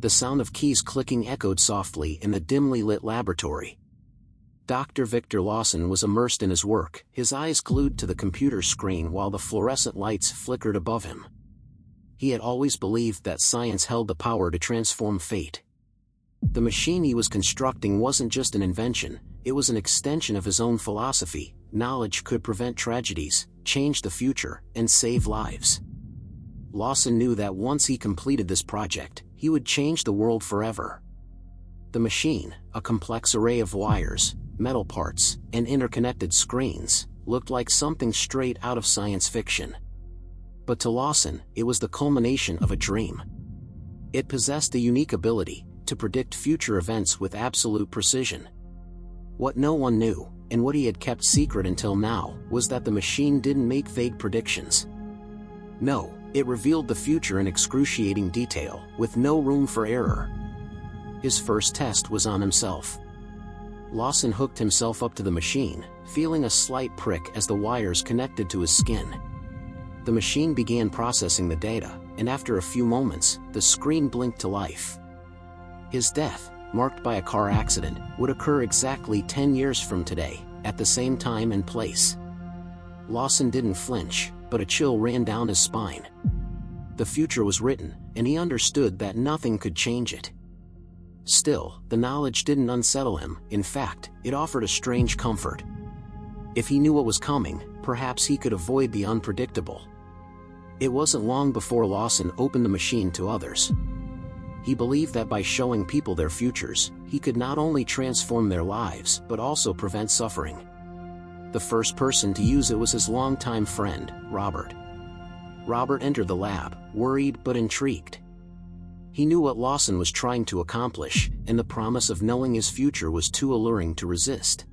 The sound of keys clicking echoed softly in the dimly lit laboratory. Dr. Victor Lawson was immersed in his work, his eyes glued to the computer screen while the fluorescent lights flickered above him. He had always believed that science held the power to transform fate. The machine he was constructing wasn't just an invention, it was an extension of his own philosophy. Knowledge could prevent tragedies, change the future, and save lives. Lawson knew that once he completed this project, he would change the world forever. The machine, a complex array of wires, metal parts, and interconnected screens, looked like something straight out of science fiction. But to Lawson, it was the culmination of a dream. It possessed a unique ability to predict future events with absolute precision. What no one knew, and what he had kept secret until now, was that the machine didn't make vague predictions. No, it revealed the future in excruciating detail, with no room for error. His first test was on himself. Lawson hooked himself up to the machine, feeling a slight prick as the wires connected to his skin. The machine began processing the data, and after a few moments, the screen blinked to life. His death, marked by a car accident, would occur exactly 10 years from today, at the same time and place. Lawson didn't flinch, but a chill ran down his spine. The future was written, and he understood that nothing could change it. Still, the knowledge didn't unsettle him. In fact, it offered a strange comfort. If he knew what was coming, perhaps he could avoid the unpredictable. It wasn't long before Lawson opened the machine to others. He believed that by showing people their futures, he could not only transform their lives but also prevent suffering. The first person to use it was his longtime friend, Robert. Robert entered the lab, worried but intrigued. He knew what Lawson was trying to accomplish, and the promise of knowing his future was too alluring to resist.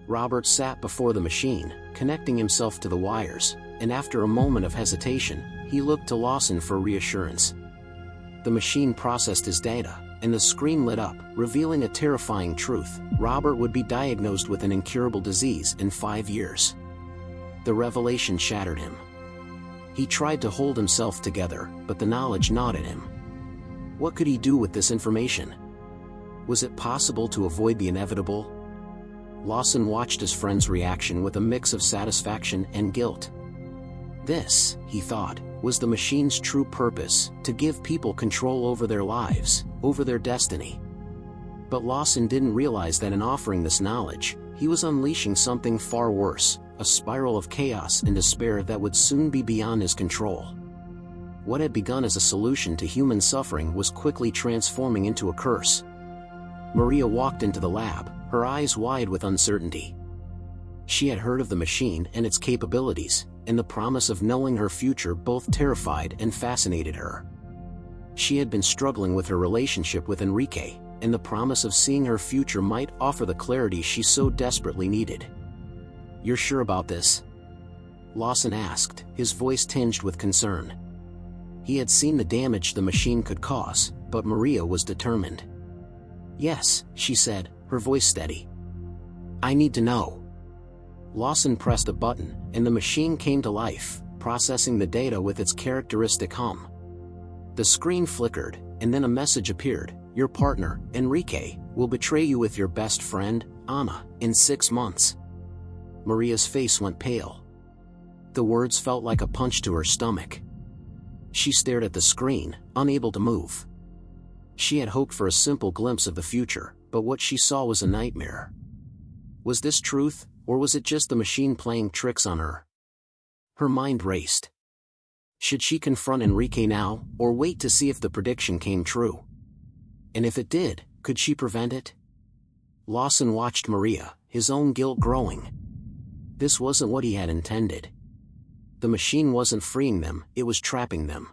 Robert sat before the machine, connecting himself to the wires, and after a moment of hesitation, he looked to Lawson for reassurance. The machine processed his data, and the screen lit up, revealing a terrifying truth: Robert would be diagnosed with an incurable disease in 5 years. The revelation shattered him. He tried to hold himself together, but the knowledge gnawed at him. What could he do with this information? Was it possible to avoid the inevitable? Lawson watched his friend's reaction with a mix of satisfaction and guilt. This, he thought, was the machine's true purpose: to give people control over their lives, over their destiny. But Lawson didn't realize that in offering this knowledge, he was unleashing something far worse: a spiral of chaos and despair that would soon be beyond his control. What had begun as a solution to human suffering was quickly transforming into a curse. Maria walked into the lab, her eyes wide with uncertainty. She had heard of the machine and its capabilities, and the promise of knowing her future both terrified and fascinated her. She had been struggling with her relationship with Enrique, and the promise of seeing her future might offer the clarity she so desperately needed. "You're sure about this?" Lawson asked, his voice tinged with concern. He had seen the damage the machine could cause, but Maria was determined. "Yes," she said, her voice steady. "I need to know." Lawson pressed a button, and the machine came to life, processing the data with its characteristic hum. The screen flickered, and then a message appeared: "Your partner, Enrique, will betray you with your best friend, Ana, in 6 months." Maria's face went pale. The words felt like a punch to her stomach. She stared at the screen, unable to move. She had hoped for a simple glimpse of the future, but what she saw was a nightmare. Was this truth, or was it just the machine playing tricks on her? Her mind raced. Should she confront Enrique now, or wait to see if the prediction came true? And if it did, could she prevent it? Lawson watched Maria, his own guilt growing. This wasn't what he had intended. The machine wasn't freeing them, it was trapping them.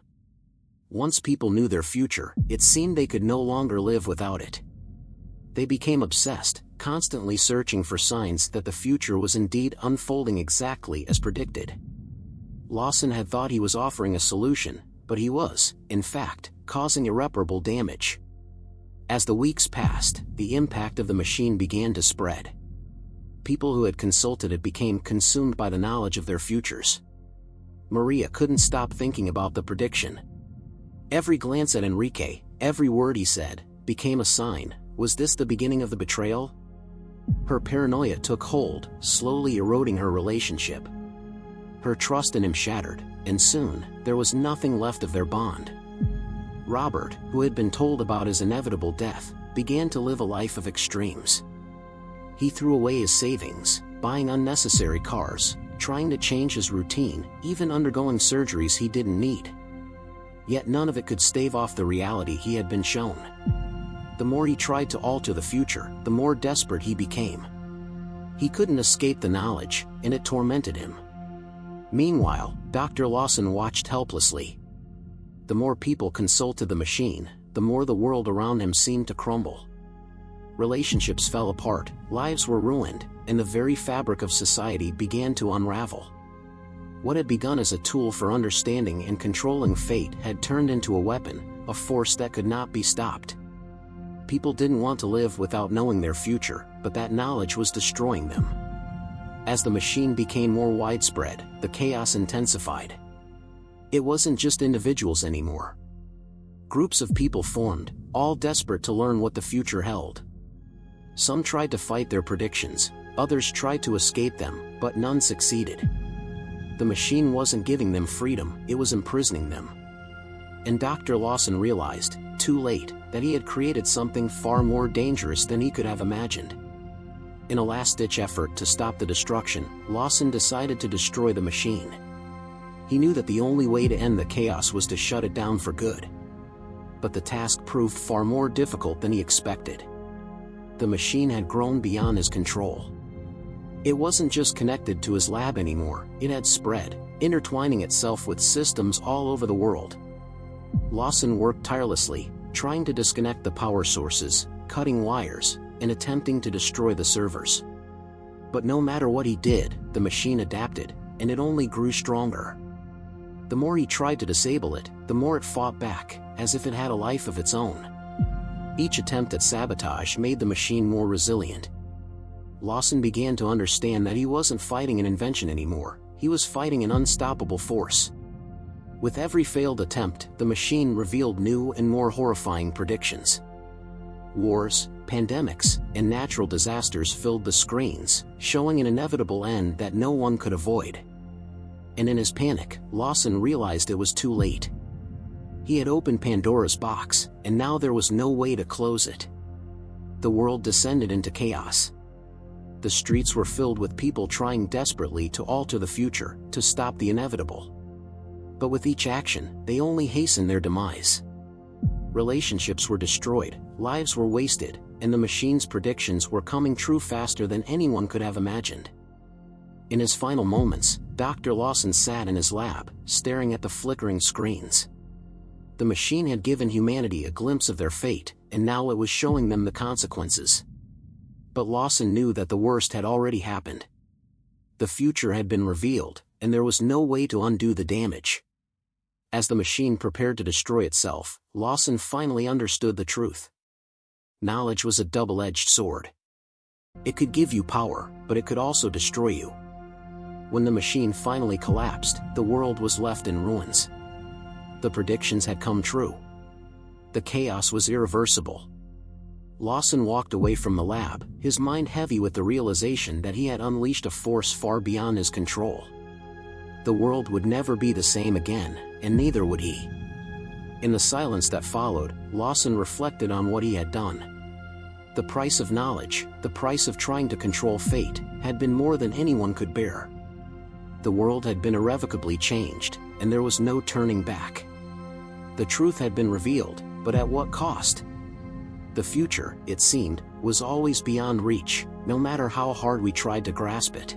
Once people knew their future, it seemed they could no longer live without it. They became obsessed, constantly searching for signs that the future was indeed unfolding exactly as predicted. Lawson had thought he was offering a solution, but he was, in fact, causing irreparable damage. As the weeks passed, the impact of the machine began to spread. People who had consulted it became consumed by the knowledge of their futures. Maria couldn't stop thinking about the prediction. Every glance at Enrique, Every word he said became a sign. Was this the beginning of the betrayal? Her paranoia took hold, slowly eroding her relationship. Her trust in him shattered, and soon, there was nothing left of their bond. Robert, who had been told about his inevitable death, began to live a life of extremes. He threw away his savings, buying unnecessary cars, trying to change his routine, even undergoing surgeries he didn't need. Yet none of it could stave off the reality he had been shown. The more he tried to alter the future, the more desperate he became. He couldn't escape the knowledge, and it tormented him. Meanwhile, Dr. Lawson watched helplessly. The more people consulted the machine, the more the world around him seemed to crumble. Relationships fell apart, lives were ruined, and the very fabric of society began to unravel. What had begun as a tool for understanding and controlling fate had turned into a weapon, a force that could not be stopped. People didn't want to live without knowing their future, but that knowledge was destroying them. As the machine became more widespread, the chaos intensified. It wasn't just individuals anymore. Groups of people formed, all desperate to learn what the future held. Some tried to fight their predictions, others tried to escape them, but none succeeded. The machine wasn't giving them freedom, it was imprisoning them. And Dr. Lawson realized, too late, that he had created something far more dangerous than he could have imagined. In a last-ditch effort to stop the destruction, Lawson decided to destroy the machine. He knew that the only way to end the chaos was to shut it down for good. But the task proved far more difficult than he expected. The machine had grown beyond his control. It wasn't just connected to his lab anymore, it had spread, intertwining itself with systems all over the world. Lawson worked tirelessly, trying to disconnect the power sources, cutting wires, and attempting to destroy the servers. But no matter what he did, the machine adapted, and it only grew stronger. The more he tried to disable it, the more it fought back, as if it had a life of its own. Each attempt at sabotage made the machine more resilient. Lawson began to understand that he wasn't fighting an invention anymore, he was fighting an unstoppable force. With every failed attempt, the machine revealed new and more horrifying predictions. Wars, pandemics, and natural disasters filled the screens, showing an inevitable end that no one could avoid. And in his panic, Lawson realized it was too late. He had opened Pandora's box, and now there was no way to close it. The world descended into chaos. The streets were filled with people trying desperately to alter the future, to stop the inevitable. But with each action, they only hastened their demise. Relationships were destroyed, lives were wasted, and the machine's predictions were coming true faster than anyone could have imagined. In his final moments, Dr. Lawson sat in his lab, staring at the flickering screens. The machine had given humanity a glimpse of their fate, and now it was showing them the consequences. But Lawson knew that the worst had already happened. The future had been revealed, and there was no way to undo the damage. As the machine prepared to destroy itself, Lawson finally understood the truth. Knowledge was a double-edged sword. It could give you power, but it could also destroy you. When the machine finally collapsed, the world was left in ruins. The predictions had come true. The chaos was irreversible. Lawson walked away from the lab, his mind heavy with the realization that he had unleashed a force far beyond his control. The world would never be the same again, and neither would he. In the silence that followed, Lawson reflected on what he had done. The price of knowledge, the price of trying to control fate, had been more than anyone could bear. The world had been irrevocably changed, and there was no turning back. The truth had been revealed, but at what cost? The future, it seemed, was always beyond reach, no matter how hard we tried to grasp it.